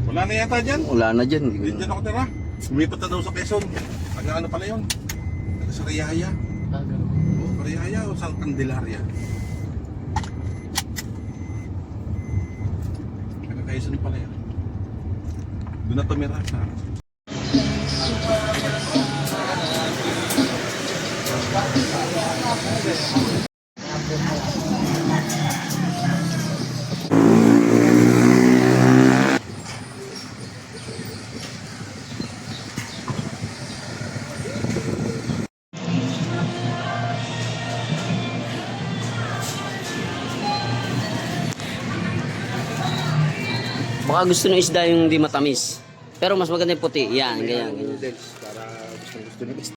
Wala na yata dyan. Wala na dyan. Hindi dyan ako tira. Lumipat na daw sa Quezon. Taga-ano pala yun? Taga sa Riyaya. O, Riyaya o sa Candelaria. Taga-Quezon pala yun. Doon na tumira sa... Baka gusto ng isda yung di matamis. Pero mas maganda yung puti. Yan, ganyan, ganyan. Noodles para gusto ng gusto.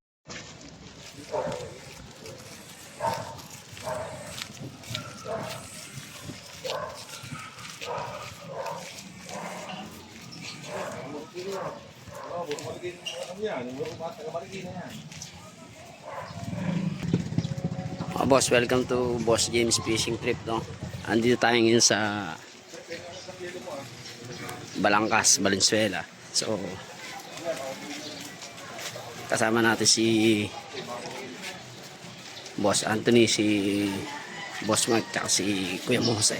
Boss, welcome to Boss James Fishing Trip, no? Andito tayo ngayon sa Balangkas, Valenzuela. So, kasama natin si Boss Anthony, si Boss Mike, at si Kuya Jose.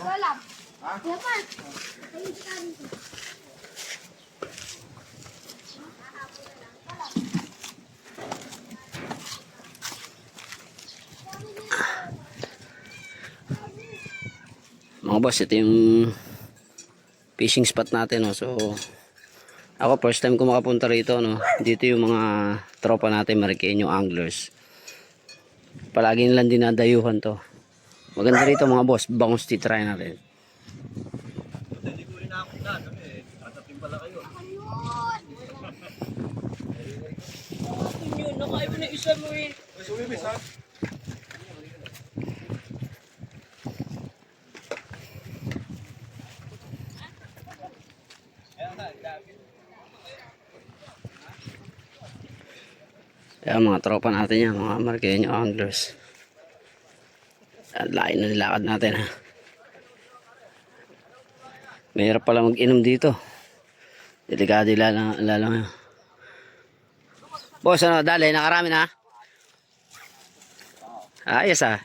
Wala. Yaman. Ayun sa kanin ko. Mga boss, ito yung fishing spot natin, no? So, ako first time ko makapunta rito, no? Dito yung mga tropa natin, Mariqueño anglers. Palagi nilang dinadayuhan to. Maganda rito mga boss, bangus titry natin. Yun, nakain mo na isa mo eh. Kaya mga tropa natin yan, mga Mariqueño anglers. Ang layo na nilakad natin, ha. Mahirap pala mag-inom dito. Delikado lalo. Boss, ano, dali, nakarami na. Ayos, ha.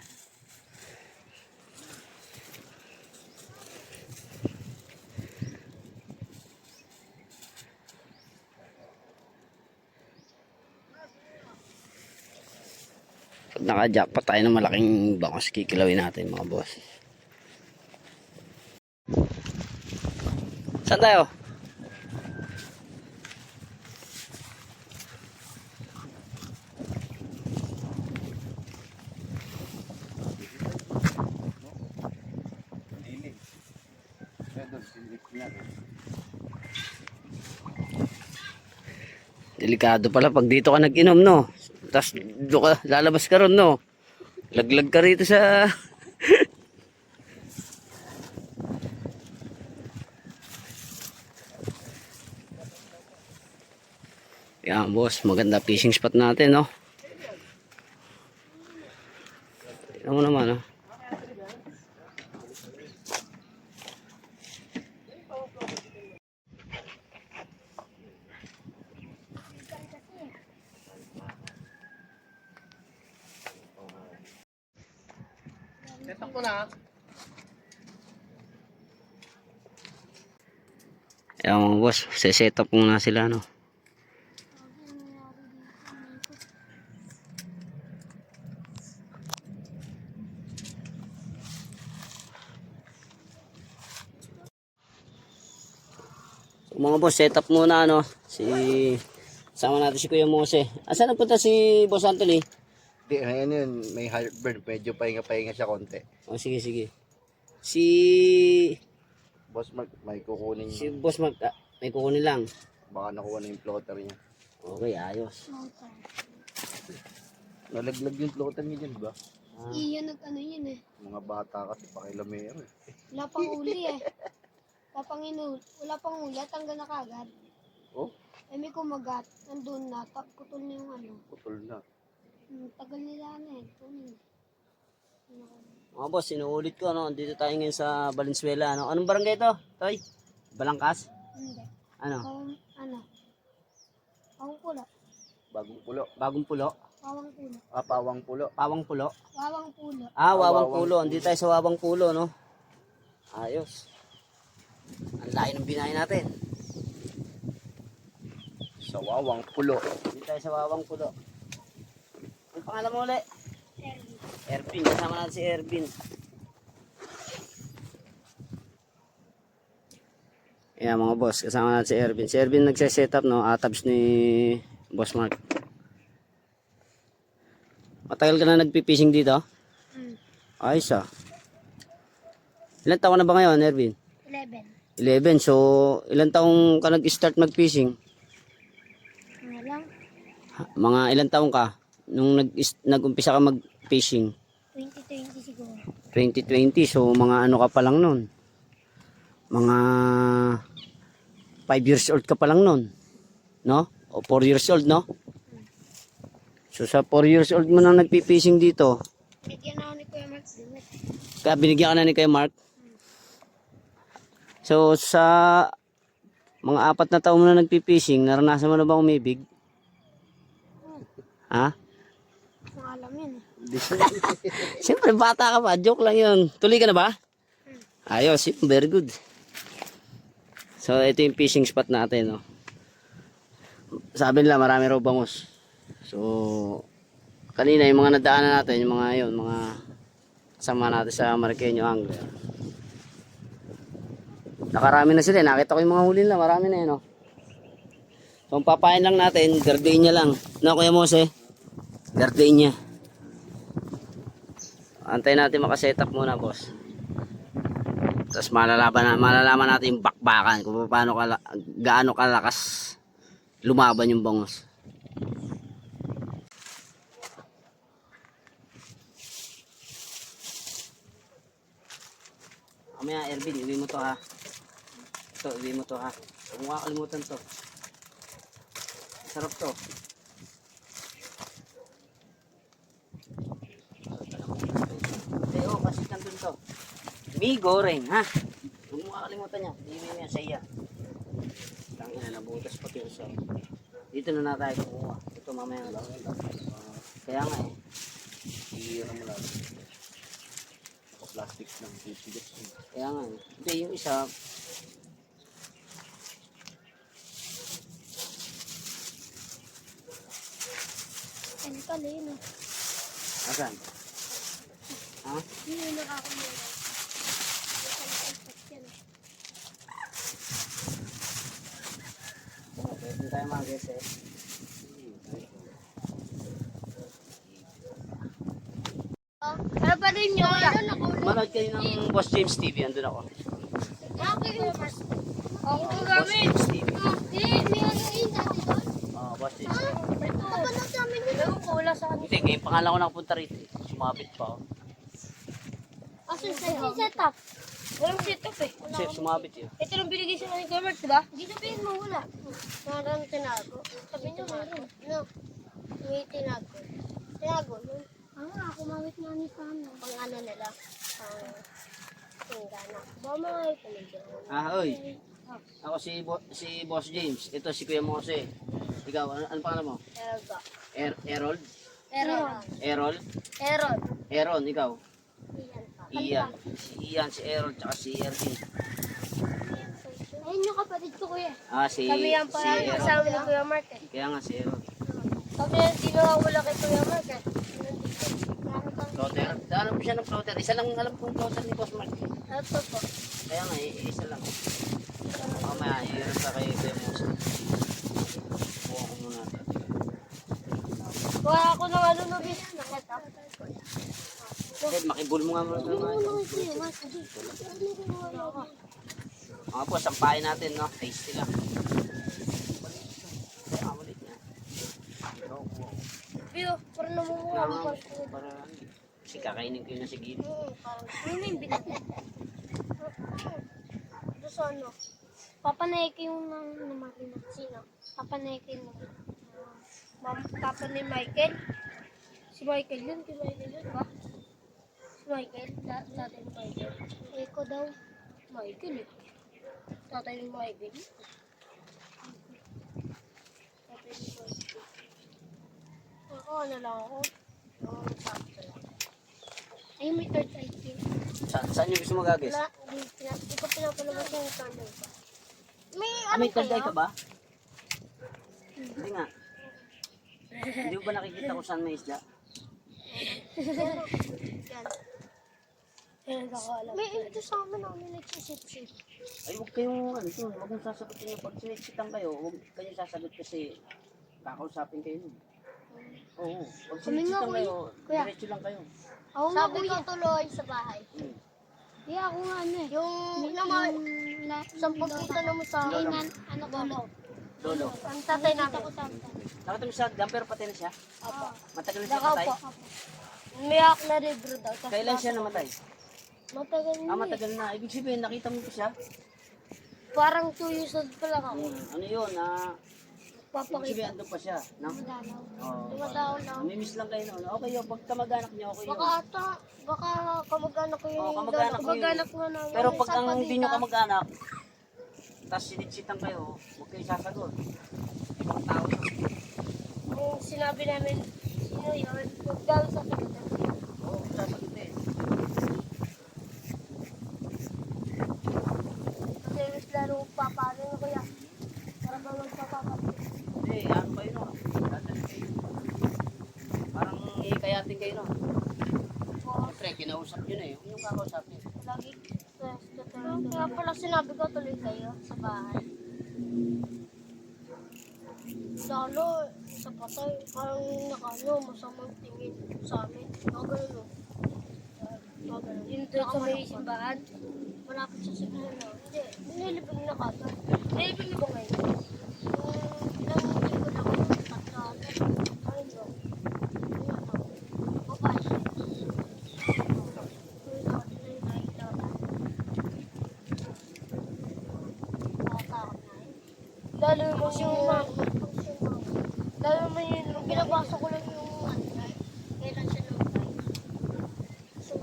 Pag naka-jackpot tayo ng malaking bangos, kikilawin natin mga boss. Saan tayo? Delikado pala pag dito ka nag-inom, no? Tapos lalabas ka ron, no? Laglag ka rito sa... Yan boss, maganda fishing spot natin, no? Tignan mo naman, no? Setup ko na. Yan mga boss, set up muna sila, no? So, mga boss, set up muna, no? Sama natin si Kuya Jose. Asan napunta si Boss Anthony? Di, ano yun, may heartburn. Medyo pahinga-pahinga siya konti. Oh, sige. Si Boss Mark, may kukunin Si niya. Boss Mark, may kukunin lang. Baka nakuha na yung plotter niya. Okay, ayos. Nalaglag yung plotter niya dyan, ba? Iyon nag-ano yun eh. Mga bata kasi pakilamero eh. Wala pang uli eh. Wala pang uli. Tanggal na kagad. Oh, Eh, may kumagat. Nandun na. Putol na yung ano. putol na. Tagal nila na eh. Kunin. Mga boss, sinuulit ko, no? Dito tayo ngayon sa Valenzuela, ano? Anong barangay to? Toy? Balangkas? Hindi. Ano? Ano? Pawang pulo. Bagong pulo. Bagong pulo? Pawang pulo. Pawang pulo. Pawang pulo? Wawang pulo. Ah, Wawang Wawang Pulo. Andito tayo sa Wawang Pulo, no? Ayos. Ang layo ng binahe natin. Sa Wawang pulo. Andito tayo sa Wawang Pulo. Ang pangalan mo ulit? Ervin. Kasama natin si Ervin. Ayan mga boss, kasama natin si Ervin. Si Ervin nagse-setup, no? Atabs ni Boss Mark. Matagal ka na nagpipishing dito? Ayos ah. Ilan taon ka na ba ngayon, Ervin? 11. 11. So, ilan taong ka nag-start mag-fishing? Ano lang? Mga ilan taong ka nung nag-umpisa ka mag-fishing? 2020 siguro. 2020. So, mga ano ka pa lang nun? Mga 5 years old ka pa lang nun. No? O 4 years old, no? So, sa 4 years old mo nang nagpipishing dito, Bigyan ako ni Kuya Mark. kaya binigyan ka na ni kay Mark. So, sa mga 4 na taon mo na nagpipishing, naranasan mo na ba umibig? Ha? Kung alam yun eh. Siyempre, bata ka pa. Joke lang yun. Tuloy ka na ba? Ayos. Very good. So, ito yung fishing spot natin. No? Sabi nila, marami raw bangus. So, kanina yung mga nadaanan natin, yung mga yun, mga kasama natin sa Marqueño Angler. Nakarami na sila. Nakita ko yung mga huli nila. Marami na yun. No? So, ang papain lang natin, gardenia lang. No, Kuya Mose? Gardenia. Antayin natin makasetup muna, boss. Tapos malalaman natin yung bakbakan kung paano gaano kalakas lumaban yung bangus. Mamaya, Ervin, iwi mo to ha. Ito, iwi mo to ha. Huwag mo kakalimutan to. Sarap to. Kasi nandun to. Mi goreng, ha? Huwag mo kakalimutan yan. Iwi mo yan sa iya. Tangina, nabutas pati yung sa. Dito na tayo kumuha. Ito mamaya lang. Kaya nga eh. Hihira mo lang. Plastic ng titigas. Kaya nga eh. Hindi, yung isa. Ano pala yun ah. Asan? Ha? Yun yung nakakumula. Pwede tayo mga guys eh. Ano pa rin yun? Manood kayo ng Boss James TV. Andun ako. Ako Boss gamit. James TV. May ano yun dati doon? Oh, Boss James TV. Kapanood namin yun. Wala sa akin. Hindi, ngayon pangalan ko nakapunta rito. Sumabit pa ako. Aso sa setup. Walang setup eh. Kasi sumabit yun. Ito lang binigay sa mga government, diba? Hindi sabihin mo wala. Parang tinago. Sabi niyo meron. No. May tinago. Tinago yun. Ako mawit nga ni Pano. Pang ano nila. Pang tinggana. Baka mga ipamigyan. Oy. Ako si Boss James. Ito si Kuya Mose. Ikaw, ano pangalan mo? Erga. Errol? Errol. Errol? Errol. Eron, ikaw? Iyan pa. Ian. Si Ian, si Errol, tsaka si Ervin. Ayun yung kapatid ko kuya. Si Kami yan si pala Errol. kasama ni Kuya Mark eh. Kaya nga si Errol. Kami yan tinawawala kay Kuya Mark eh. Floater. Daanan mo siya ng floater. Isa lang alam kong floater ni Boss Mark. Ito po. Kaya nga, isa lang. Mamaya, i-run ka kay Kuya Mose. Buha ko muna. Kuha ako ng ano no bis. Nakita. Ted, makibul mo nga muna. Kuya Mark. Mga po, sampahin natin, no? Tasty lang. Ulit niya. Pero, parang namumuha ang parko. Para, kasi kakainin ko yun na sigili. Parang, ano yung bilat niya? Ito sa ano? Papanay ko yung namarinat. Sino? Papa ni Ken. Papa ni Michael. Si Michael yun, si Michael yun, ba? Si Michael, tatay ni Michael. Eko daw. Michael eh. Tatay ni Michael. Tatay ni Michael. Ako, ano lang ako. Sakto lang. Ay, may third eye pin. Saan yung gusto magagis? Wala, hindi ko pinapalabas yung third eye pa. May May ano third eye kaya? ka ba? Hindi nga. Hindi mo ba nakikita kung saan may isda? Yan. May ito sa amin namin nagsisip-sip. Ay, huwag kayong, ano to, huwag mong sasagutin yung pag sinisitan kayo, huwag kayong sasagot kasi kakausapin kayo nun. Oo, pag Kami nga, sinisitan kayo, kuya. diretso lang kayo. Ako sabi ko tuloy sa bahay. Hmm. Di ako nga ano eh. Yung naman, sa pagkita naman sa akin, ano ko mo? Lolo. Ang tatay namin. Nakita mo sa damper patay na siya? Opo. Matagal na siya Naka patay? po. Umiyak na libro daw. Tapos Kailan siya namatay? Matagal na eh. Matagal na. Ibig sabihin, nakita mo pa siya? Parang 2 years old pa lang ako. Ano yun, ibig Papakita. sabihin, andun pa siya. No? Dumadaw. Oo. Dumadaw lang. Namimiss lang kayo noon. Okay yun, pag kamag-anak niyo, okay yun. Baka kamag-anak ko yung Oo, kamag-anak ko yun. kamag-anak mo namin. Pero Yung pag sa ang hindi nyo pagkita. kamag-anak, tapos sinitsitan kayo, huwag kayo sasagot. Ibang tao na. Kung sinabi namin, sino yun, huwag daw sa sagutan. Oo, sasagutin. Kasi mas laro papano na kuya. Para ba magpapapapit. Hindi, ano kayo no? Dadali kayo. Parang hikayatin kayo no? Siyempre, kinausap nyo na eh. Huwag yung kakausap nyo. Lagi stress ka talaga. Kaya pala sinabi ko tuloy kayo sa bahay. Lalo, sa patay, parang nakano, masamang tingin sa amin. Magano. Yung doon sa may simbahan, malapit sa simbahan na. Hindi, nilibig na kata. Nilibig na ba ngayon? Ilang linggo na ako, tatlaan. Ayun ba? Ano to? Babae siya. Lalo mo yung lalo mo yung binabasa ko lang yung ano, kailan siya namatay. So,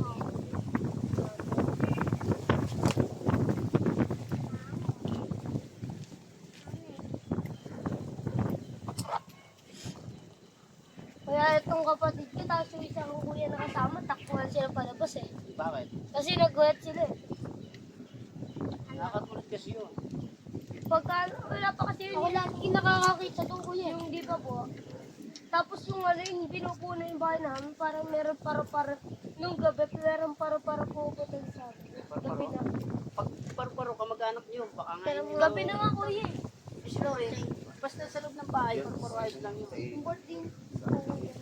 kaya itong kapatid ko, tapos yung isang kuya na kasama, takbuhan sila palabas eh. Bakit? Kasi nag-wet sila eh. Nakakatulad kasi yun. Pagka, wala pa kasi yun. Wala, yung nakakakita doon kuya. Yung di pa po. Tapos yung ano, yung binupuno yung bahay namin, parang meron para nung gabi, meron para po ko doon sa amin. Gabi na. Pag paru-paro kamag-anak nyo, baka nga Pero yun. gabi na nga kuya eh. Siyempre, basta sa loob ng bahay, paru-paro ayos lang yun. Yung board din.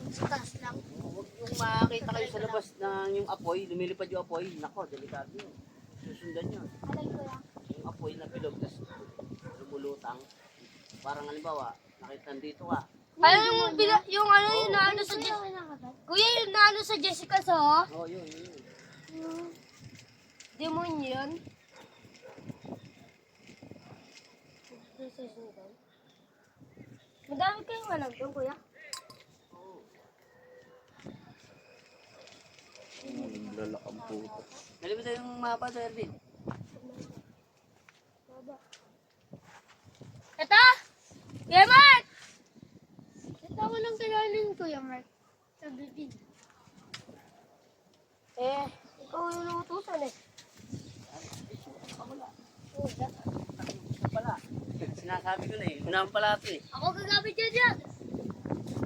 Sa taas lang. Huwag yung makakita kayo sa labas ng yung apoy, lumilipad yung apoy, nako, delikado yun. Susundan yun. Alay ko yan. Yung apoy na bilog, tapos lumulutang. Parang halimbawa, nakita dito ka. Ayun yung ano yung naano sa Jessica. Kuya yung naano sa Jessica sa Oo, yun, yun. demon yun. Madami kayong alam doon kuya. Lalakang puto. Nalimutan yung mapa sa Ervin. Ito! Kuya Mark! Ito ko lang kailangan Kuya Mark. Sa bibig. Ikaw yung lutusan eh. Wala pala. Sinasabi ko na eh. Unahan pala ito eh. Ako gagamit yun dyan.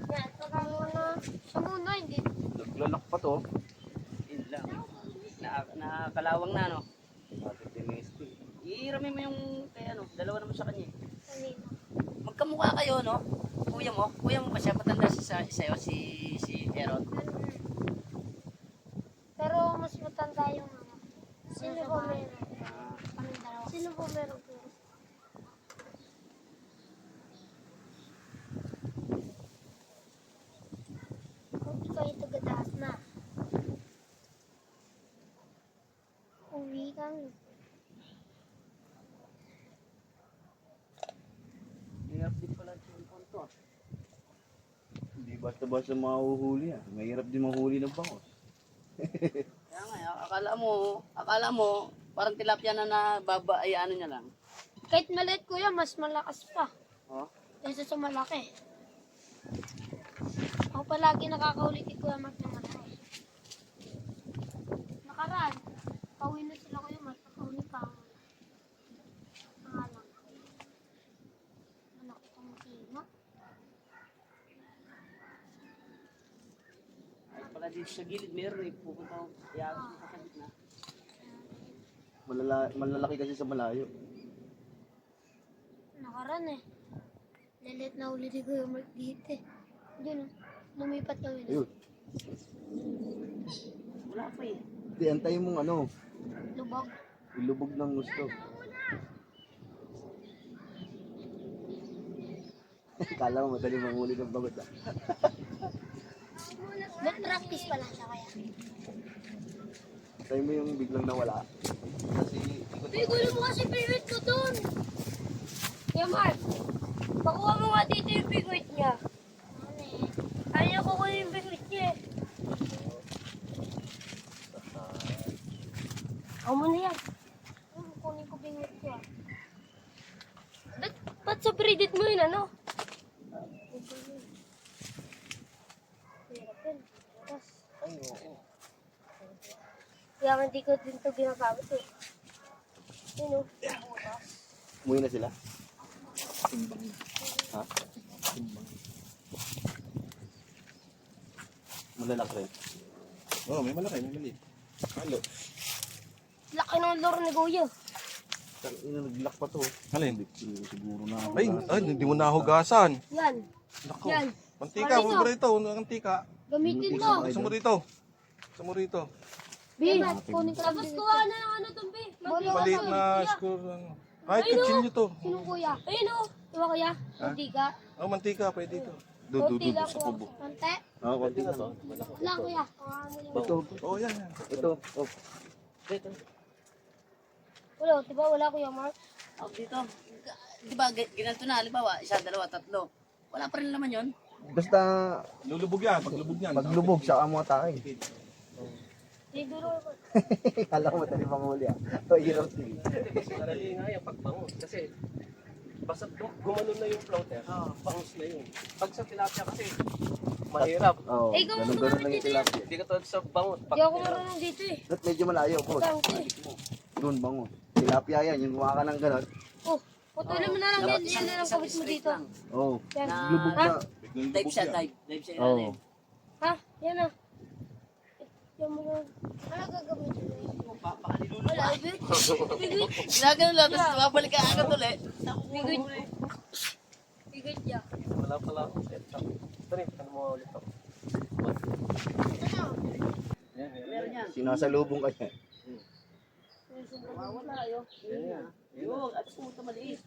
Yan, saka muna. Siya muna, hindi. Naglalak pa to. Yun lang. Nakakalawang na no. Matitinis ko eh. Iiramin mo yung kay ano, dalawa naman sa kanya eh. Kanina. Magkamukha kayo no? Kuya mo ba siya? Patanda siya sa'yo, si Aaron. Pero mas matanda yung ano. Sino po meron? Kami dalawa. Sino po meron po? Kung kayo tagadaas na. Uwi kami. Hirap din Hindi basta-basta mahuhuli yan. Mahirap din mahuli ng bangos. Kaya nga, akala mo, parang tilapia na nababa, ay ano niya lang. Kahit maliit kuya, mas malakas pa. Oh? Kaysa sa malaki. Ako palagi nakakahuli kay Kuya Mark ng malaki. Nakaraan, pauwi na sila Kuya Mark, nakahuli pa ako. Pangalan. Anak itong tina. Ay pala dito sa gilid, meron eh. Pupunta ko, iagos mo sa gitna. Malalaki kasi sa malayo. Nakaraan eh. Lalit na huli ni Kuya Mark dito eh. Diyan lumipat kami doon. Ayun. Wala pa eh. Hindi, antayin mong ano, Lubog. ilubog ng gusto. Kala mo madali manghuli ng bagot ah. May practice pa lang siya kaya. Antayin mo yung biglang nawala. Kasi ikot Bigulo mo kasi pivot ko doon. Kuya Mark, pakuha mo nga dito yung pivot niya. Ayaw ko yung pivot niya eh. Ako mo na yan. Kunin ko pivot ko ah. Ba't sa predit mo yun ano? Hirap yun. Tapos, ay, oo. kaya hindi ko din ito ginagamit eh. Yun o. Umuwi na sila? Ha? Malalaki rin. Oo, may malaki, may maliit. Halo. Laki ng loro ni Goyo. Ina, nag-lock pa to. Alin? Siguro na. Ay, hindi mo nahugasan. Yan. Nako. Yan. Mantika, Marito. mo rito. Mantika. Gamitin mo. Gusto mo rito. Gusto mo rito. Bi, kunin ka lang. Tapos kuha na ng ano to, Bi. Maliit na score. Ay, kutsilyo to. Sino kuya? Ayun o. Diba kuya? Mantika. Oh, mantika, pwede ito. Kunti Dudu lang sa kuha. kubo. Konti. Oo, konti na to. Lang kuya. Ano yan? Ito, Oh, yan, yan. ito. Oh. Wala, diba wala kuya Mark? Ako dito, di ba, ginanto na, halimbawa, isa, dalawa, tatlo. Wala pa rin naman yun. Basta Lulubog yan, paglubog yan. maglubog, saka mo atake. Siguro ako. Kala ko madali manghuli ah. O, hirap din. Kasi madali nga yung pagbangon. Kasi basta gumanon na yung floater, bangus na yun. Pag sa tilapia kasi, mahirap. Oo, Eh, ikaw ganun-ganun marunong lang yung dito tilapia. Hindi ka tulad sa bangon. Hindi ako marunong dito eh. Ba't medyo malayo, boss? Tangke. Doon, bango. Tilapia yan, yung mukha ka ng gano'n. Oh, putulin mo na lang yan. Yan na lang kabit mo dito. Oo, Yan. lubog na. Biglang Dive lubog siya, yan. dive siya Oo. ilalim. Ha? Yan na. Yan mo na. Ano gagamitin mo yun? Wala, Big. Bigwit. Ginagano lang, tapos babalik ka agad ulit. Bigwit. Bigwit niya. Wala pala akong set up. Ito rin, ano mo ulit ako. Meron yan. Sinasalubong ka niya. Wala yun. Yun, at pumunta maliit.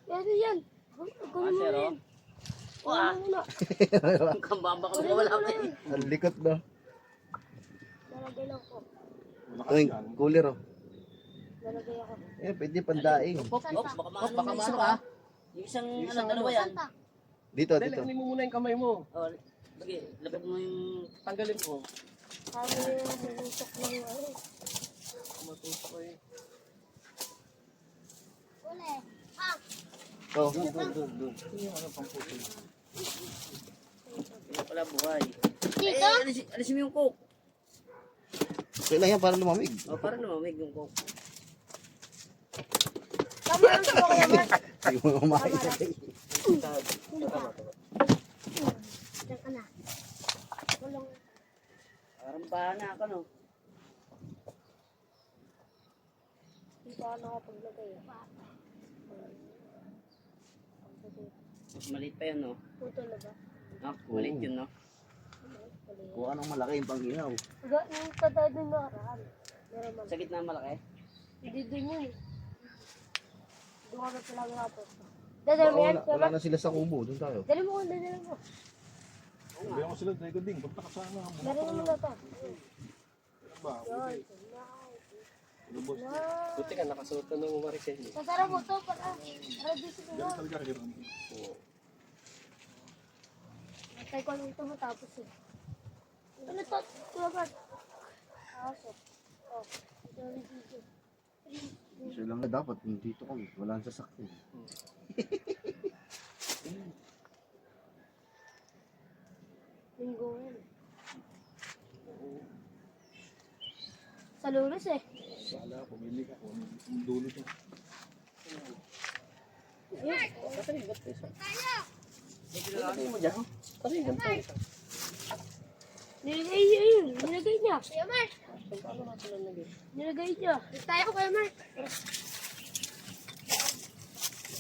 Yan, yan. Gawin mo na yan. Wala mo na. Ang kambamba ka na wala pa yun. Ang likot na. Lalagay lang ko. Ay, cooler oh. Lalagay ako. Eh, pwede pandaing. Baka maano ka. Yung isang, ano, dalawa yan. Dito, dito. Dali, mo muna yung kamay mo. Oh, lagi, lapit mo yung... Tanggalin mo. Kami yung malusok ng ano. Matutok ko eh. Uli. Ah! Oh, Yung pala buhay. Dito? Alisin mo yung coke. kailan yan para lumamig. Oh, para lumamig yung coke. Tama lang ko kaya Mark. Hindi mo kumain na kayo. Diyan ka na. Walang. Parang bahana ka, no? Hindi pa ako nakapaglagay. Maliit pa yun, no? Puto na ba? No? Maliit yun, no? Kuha ng malaki yung panginaw. Yung tada din nakaraan. Meron man. Sa gitna malaki. Hindi din yun eh. Doon ka na talaga hapon. Dadala mo yan? Wala na sila sa kubo. Doon tayo. Dali mo kung dadala mo. Sabihan mo sila, Dragon Ding. Punta ka sana. Dali mo na ito. Ba? Yan. Lubos. Buti ka, nakasuot na ng Maricel. Sasara mo ito para ready sa mga. Talaga, hiram. Tayo ko nung tumatapos eh. Ano to? Tulabad. Aso. Oh. Ito yung video. Siya lang na dapat, dito kami. Wala ang sasakyan. Linggo yan. Sa lunes eh. Sala, pumili ka kung anong dulo to. Ilagay mo dyan. Kasi ganito. Nilagay niya yun. Nilagay niya. Kuya Mark. Paano natin nalagay? Nilagay niya. Tayo ko Kuya Mark.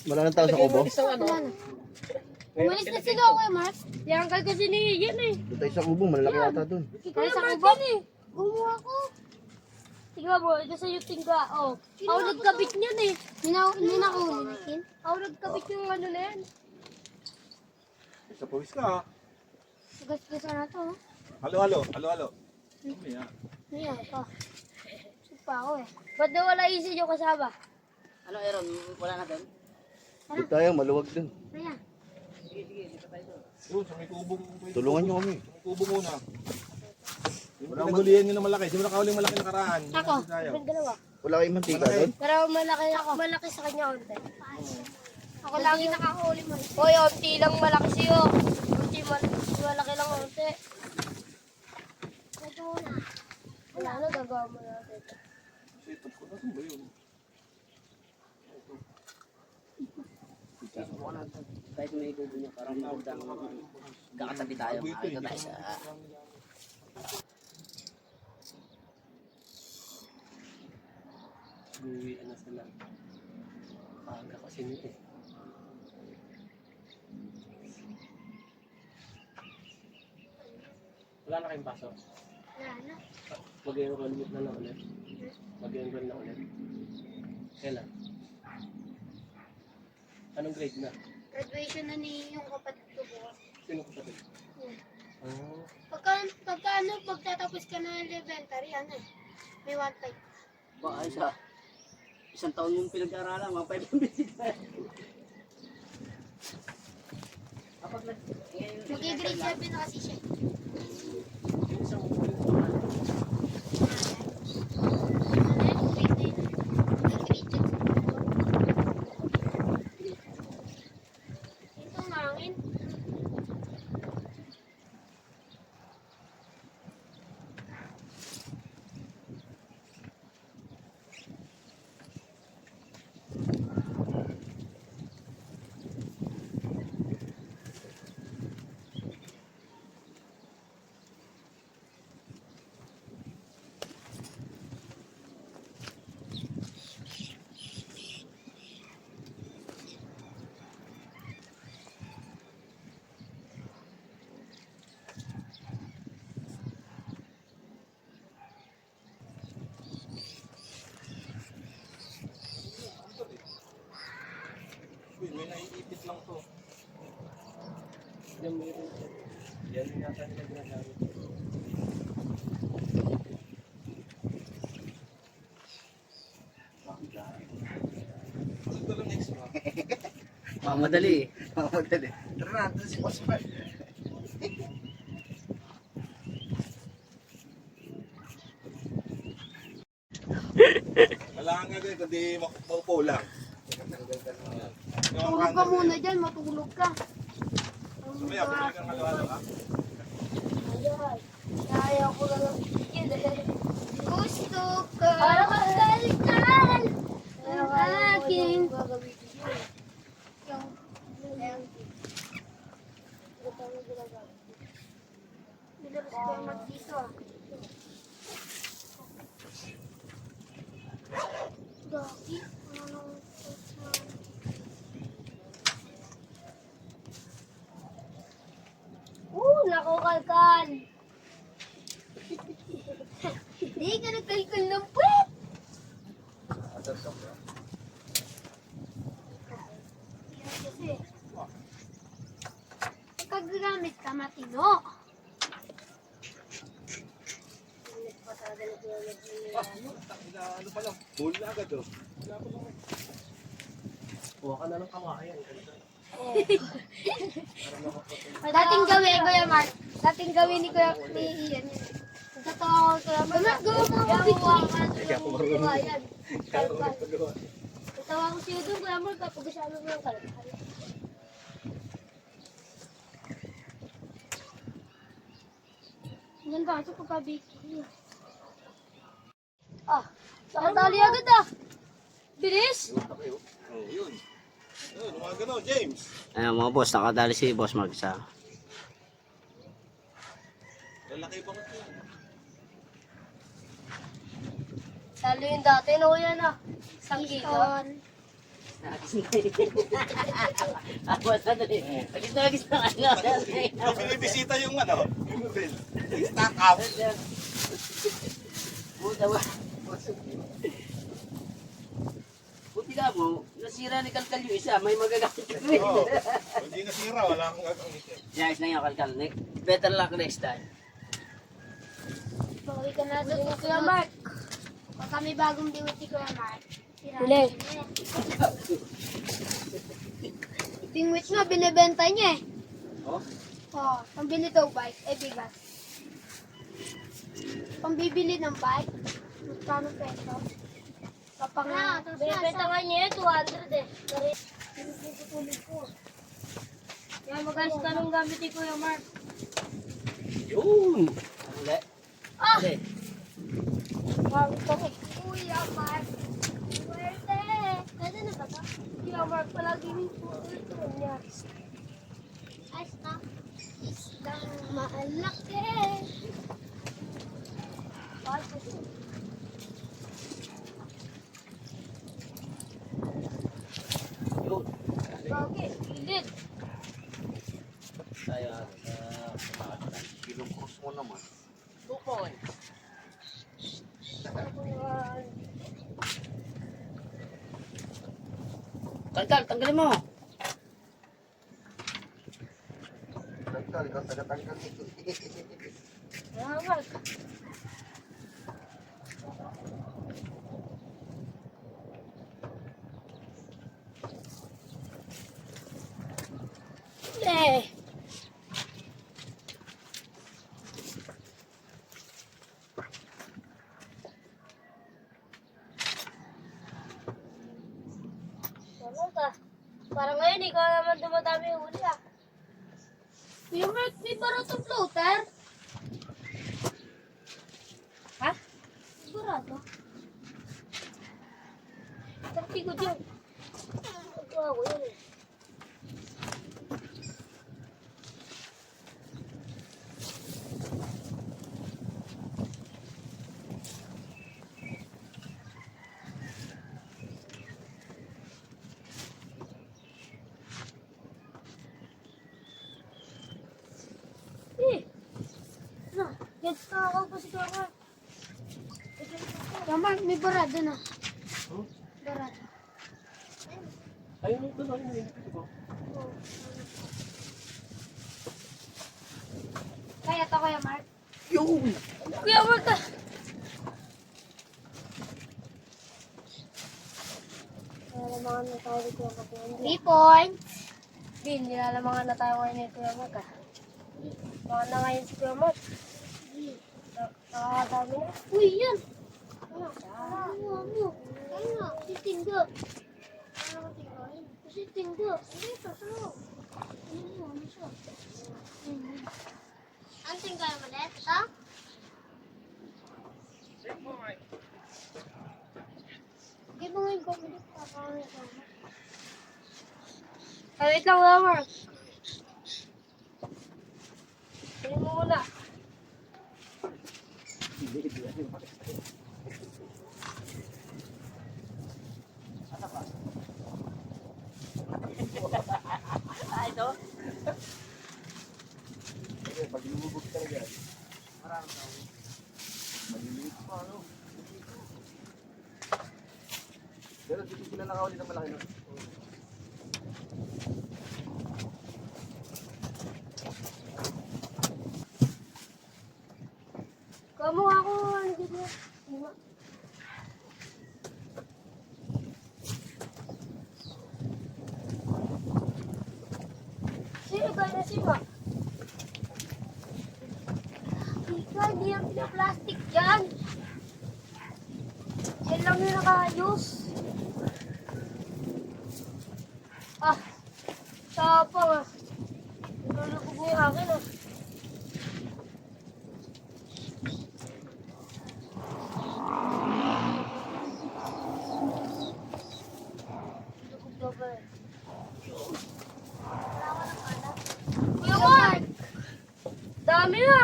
Wala nang tao sa kubo. Isang ano? Umalis na sila Kuya Mark. Yung uncle kasi ni Ian eh. Doon tayo sa kubo, malalaki ata doon. Kaya sa kubo eh. Gumawa ko. Tingnan mo, ito sa yung tingga. Oh. Ako nagkabit niyan eh. Hindi na ako ulitin. Ako nagkabit yung ano na yan. Sa pawis ka ha. Gas-gasa na to. Halo. Mamaya. Ayan pa. Supa ako eh. Ba't nawala easy yung kasama? Ano, Aaron? Wala na doon? Doon tayo, maluwag doon. Ayan. Yun, sa may kubong. Tulungan nyo kami. Sa may kubo muna. Yung pinagulihan nyo na malaki. Di mo nakahuling malaki nakaraan. Ako. Tayo. Yung dalawa. Wala kayong mantika doon? Pero malaki sa kanya onte. Ako lagi nakakahuli mo. Hoy, onti lang malaki sa'yo. Onti malaki lang onti. Ito na. Wala na, gagawa mo natin. Setup ko. Nasaan ba yun? Kahit may ikubo niya, parang magandang kakatabi tayo. Makakita tayo sa... Buwian na sila. Paaga kasi nito eh. Wala na kayong pasok. Wala na. Mag-enrollment na ulit. Mag-enroll na ulit. Kailan? Anong grade na? Graduation na ni yung kapatid ko bukas. Sino kapatid? Oh. Pagtatapos ka na ng elementary, ano eh. May one time. Ba, ay sa... Isang taon mong pinag-aralan, mga 5 minutes na. Kapag nag... Mag-grade 7 na kasi siya. Yung isang Itong hangin. Uy, may naiipit lang to. Yan meron. Yan yung nasa nila ginagamit. Ano to lang extra? Mamadali eh. Mamadali. Tara na, ito si Oscar. Kailangan nga din, kundi maupo lang. Tulog ka muna dyan, matulog ka. Mamaya, bumili ka ng halo-halo ha? Kaya ko na lang bigyan eh. Gusto ka. Para magalitan. Ang aking. Bilabas ko ang mag-dito ah. Daki, anong nakukalkan. Hindi ka nagkalkal ng puwet. Yan kasi. Pag gamit ka, matino. Ano pa lang, bull na agad oh. Kuha ka na ng kawayan. Ganito. Dating gawin, Kuya Mark. Dating gawin ni Kuya Ian. Nagtatawa ko Kuya Mark. Gawa mo ako picture. Yan. Kalkal. Natawa ko siya doon, Kuya Mark. Kapag kasama mo yung kalkal. Yan ba? Ito pagkabiki. Ah, nakadali agad ah. Bilis. Oh, yun. Yun, mga gano'n, James. Ayan mga boss, nakadali si Boss Mark sa Lalaki ba ko yun? Lalo yung dati, no yan ah. Isang kilo. Binibisita yung ano, yung mobil. Stack up. Buti ka mo, nasira ni Kalkal yung isa, may magagamit ka rin. Oo. Hindi nasira, wala akong gagawin. Yes, na yung Kalkal. Better luck next time. Bawi ka na doon ni Kuya Mark. Pag kami bagong diwit ni Kuya Mark. Huli. Tingwit nga, binibenta niya eh. Oh? Oo, pambili daw bike, bigas. Pambibili ng bike, magkano peso? Kapag nga, binibenta nga niya 200 eh. Pinipulog ko. Kaya magalis ka nung gamit ni Kuya Mark. Yun! Uli. Ah! Uli. Mark ko eh. Kuya Mark. Swerte! Pwede na ba ito? Kuya Mark, palaging ito niya. Ayos na. Isdang maalaki. Yun. Okay, gilid. Tayo. Kinukros mo naman. 2 points. Kalkal, tanggalin mo. Tangkal, ikaw taga-tangkal. Mark. Eh. Ano ka? Parang ngayon, ikaw naman dumadami yung huli ah. Yung Mark, may baratong floater. Ha? Sigurado. Tartigod yun. Nagkawa ko yun eh. Ano? Gets na ako pa si Kama. Kama, may barado na. Barado. Ayun, ito na rin. Ito. Kaya to, Kuya Mark. Yun! Kuya Mark ka! Nilalamangan na tayo ni Kuya Mark. 3 points. Din, nilalamangan na tayo ngayon ni Kuya Mark ah. Mga na ngayon si Kuya Mark. Nakakadami na. Uy, yan! Ano? Ano? Si Tinggo. Ano ba tinggoin? Si Tinggo. Dito, sa'yo. Ano siya? Ang tinggo yung malit? Ito? Give mo yung gumalik pa. Wait lang, Kuya Mark. Pili mo muna. Ito? Pag lumubog talaga. Maliliit pa, ano? Pero dito sila nakawali ng malaki na. Kamu ako, ano dito? Lima. tayo na sima. Ika, hindi yung pinaplastic yan. Yan lang yung nakaayos. Ah, tapang ah. Nalulubog na yung akin ah. Lubog na ba eh. Kuya Mark! Dami na!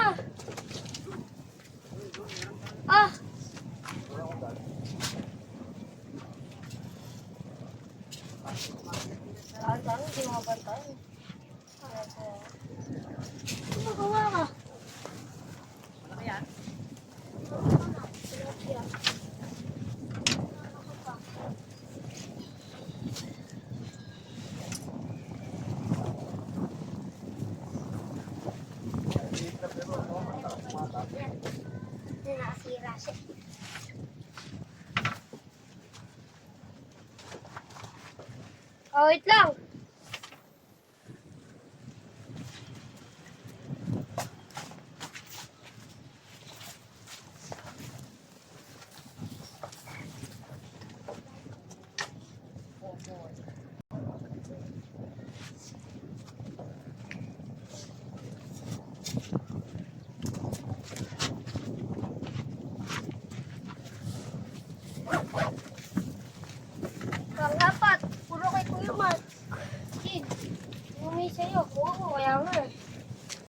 Ah! Saan, hindi mabantay. Ano magawa ka? Ano yan? Nakasira siya. Oh, wait lang.